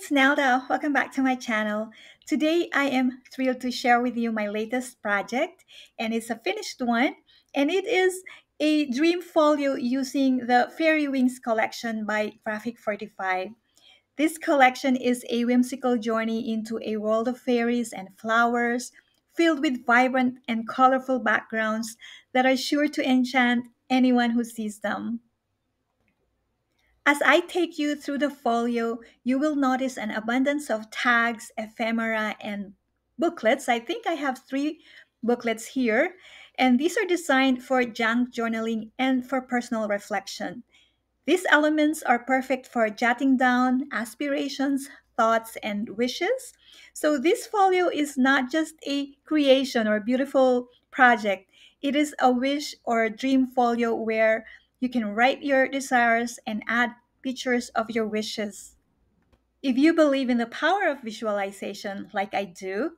it's Nelda. Welcome back to my channel. Today I am thrilled to share with you my latest project, and it's a finished one, and it is a dream folio using the Fairy Wings Collection by Graphic45. This collection is a whimsical journey into a world of fairies and flowers, filled with vibrant and colorful backgrounds that are sure to enchant anyone who sees them. As I take you through the folio, you will notice an abundance of tags, ephemera, and booklets. I think I have three booklets here, and these are designed for junk journaling and for personal reflection. These elements are perfect for jotting down aspirations, thoughts, and wishes. So, this folio is not just a creation or beautiful project, it is a wish or dream folio where you can write your desires and add pictures of your wishes. If you believe in the power of visualization, like I do,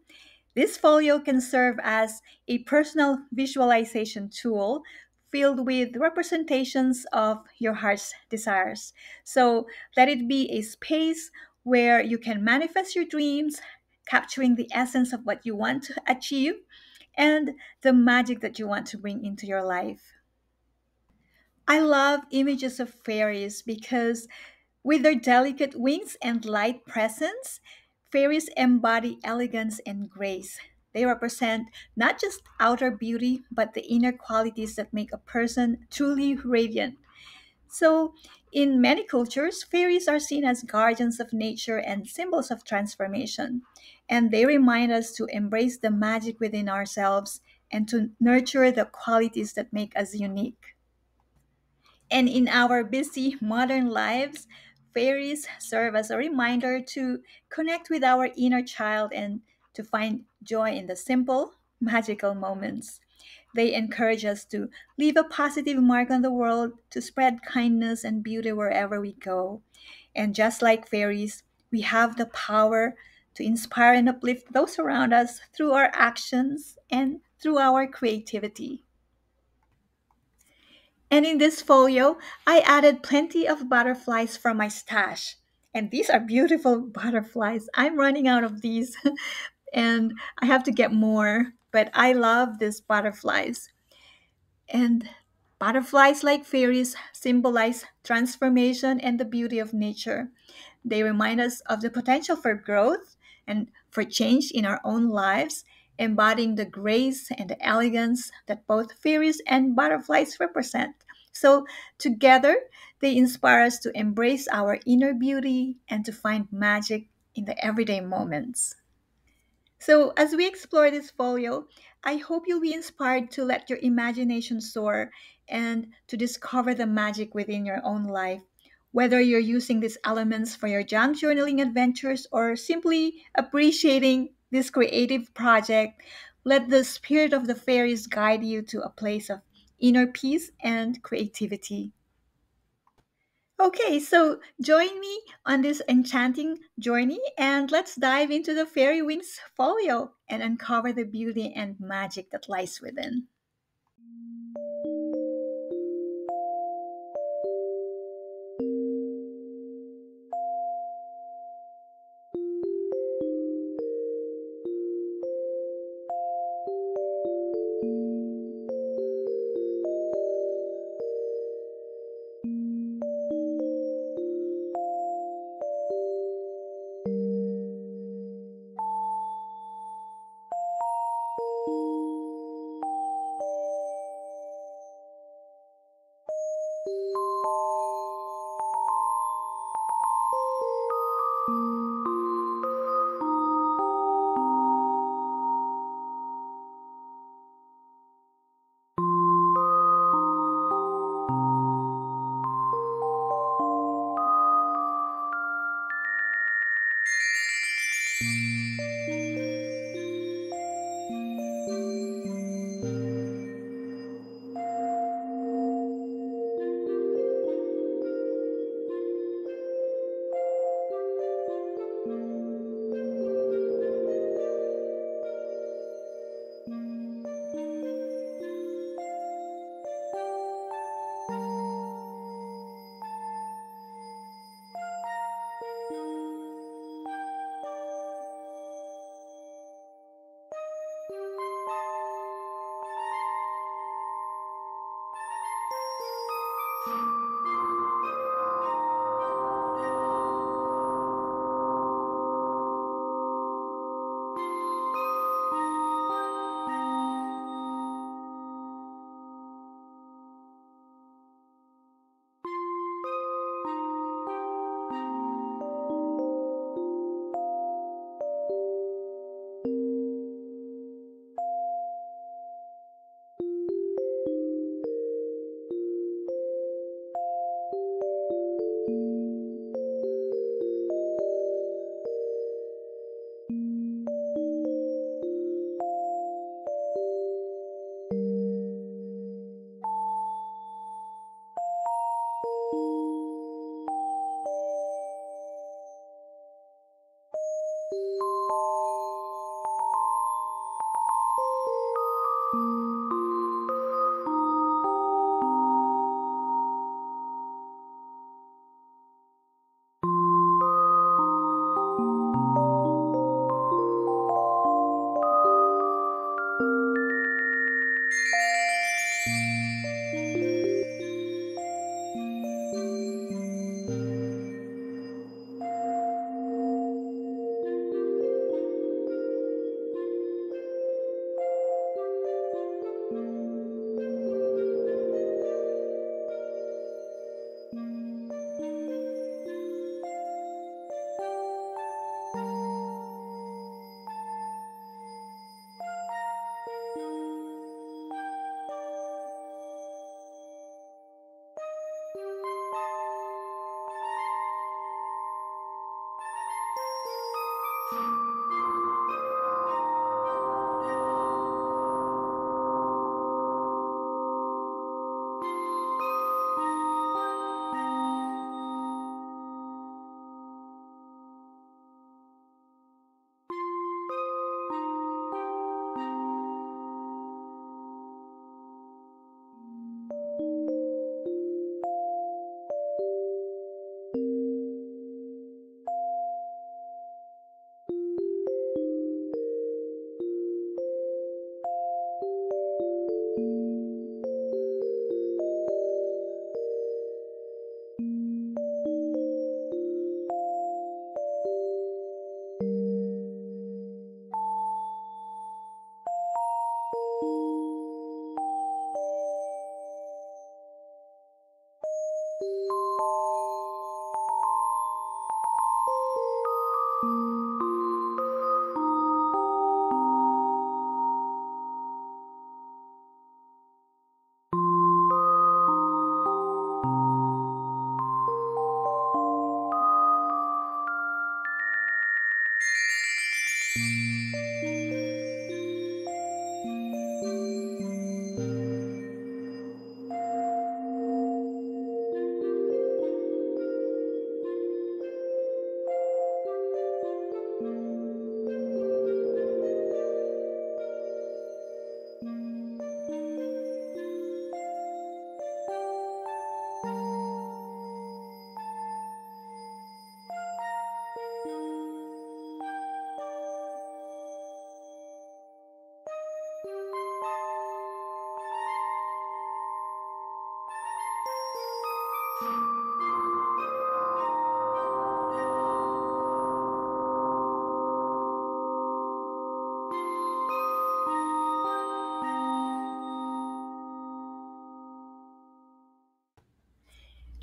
this folio can serve as a personal visualization tool filled with representations of your heart's desires. So let it be a space where you can manifest your dreams, capturing the essence of what you want to achieve and the magic that you want to bring into your life. I love images of fairies because with their delicate wings and light presence, fairies embody elegance and grace. They represent not just outer beauty, but the inner qualities that make a person truly radiant. So, in many cultures, fairies are seen as guardians of nature and symbols of transformation. And they remind us to embrace the magic within ourselves and to nurture the qualities that make us unique. And in our busy modern lives, fairies serve as a reminder to connect with our inner child and to find joy in the simple, magical moments. They encourage us to leave a positive mark on the world, to spread kindness and beauty wherever we go. And just like fairies, we have the power to inspire and uplift those around us through our actions and through our creativity. And in this folio, I added plenty of butterflies from my stash. And these are beautiful butterflies. I'm running out of these and I have to get more, but I love these butterflies. And butterflies, like fairies, symbolize transformation and the beauty of nature. They remind us of the potential for growth and for change in our own lives, embodying the grace and the elegance that both fairies and butterflies represent. So, together, they inspire us to embrace our inner beauty and to find magic in the everyday moments. So, as we explore this folio, I hope you'll be inspired to let your imagination soar and to discover the magic within your own life. Whether you're using these elements for your junk journaling adventures or simply appreciating this creative project, let the spirit of the fairies guide you to a place of inner peace and creativity. Okay, so join me on this enchanting journey and let's dive into the Fairy Wings folio and uncover the beauty and magic that lies within.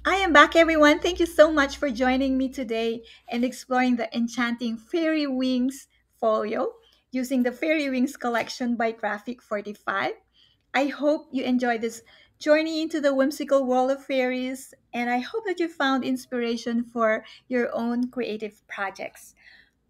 I am back, everyone. Thank you so much for joining me today and exploring the Enchanting Fairy Wings Folio using the Fairy Wings Collection by Graphic45. I hope you enjoyed this journey into the whimsical world of fairies, and I hope that you found inspiration for your own creative projects.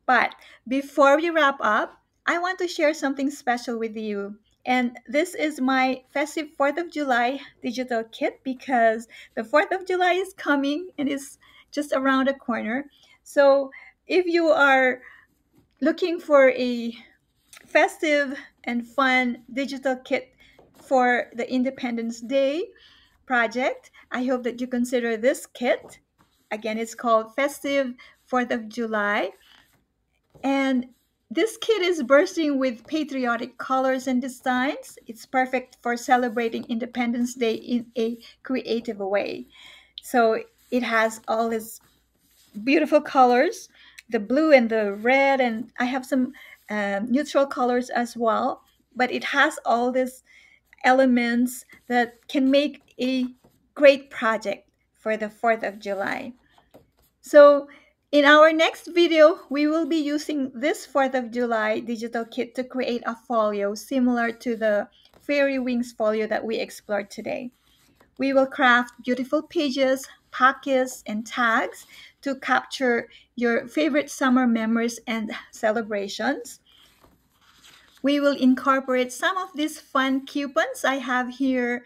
But before we wrap up, I want to share something special with you. And this is my festive 4th of July digital kit because the 4th of July is coming and is just around the corner. So if you are looking for a festive and fun digital kit for the Independence Day project, I hope that you consider this kit. Again, it's called Festive 4th of July, and This kit is bursting with patriotic colors and designs. It's perfect for celebrating Independence Day in a creative way. So it has all these beautiful colors, the blue and the red, and I have some neutral colors as well. But it has all these elements that can make a great project for the 4th of July. So in our next video, we will be using this 4th of July digital kit to create a folio similar to the Fairy Wings folio that we explored today. We will craft beautiful pages, pockets, and tags to capture your favorite summer memories and celebrations. We will incorporate some of these fun coupons I have here: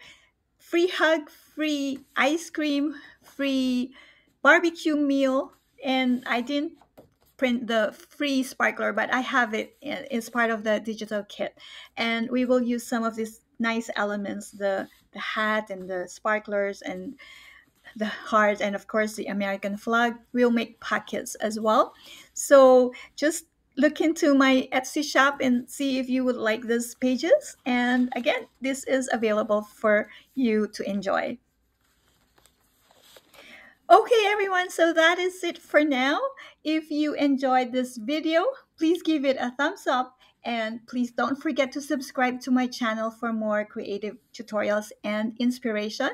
free hug, free ice cream, free barbecue meal, and I didn't print the free sparkler, but I have it as part of the digital kit. And we will use some of these nice elements, the hat and the sparklers and the heart, and of course the American flag. We'll make pockets as well. So just look into my Etsy shop and see if you would like these pages. And again, this is available for you to enjoy. Okay, everyone, so that is it for now. If you enjoyed this video, please give it a thumbs up, and please don't forget to subscribe to my channel for more creative tutorials and inspiration.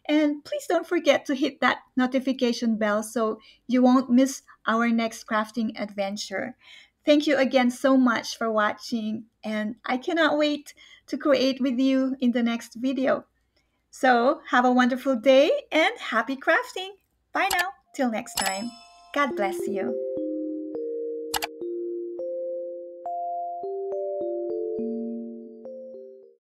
And please don't forget to hit that notification bell so you won't miss our next crafting adventure. Thank you again so much for watching, and I cannot wait to create with you in the next video. So have a wonderful day and happy crafting. Bye now. Till next time. God bless you.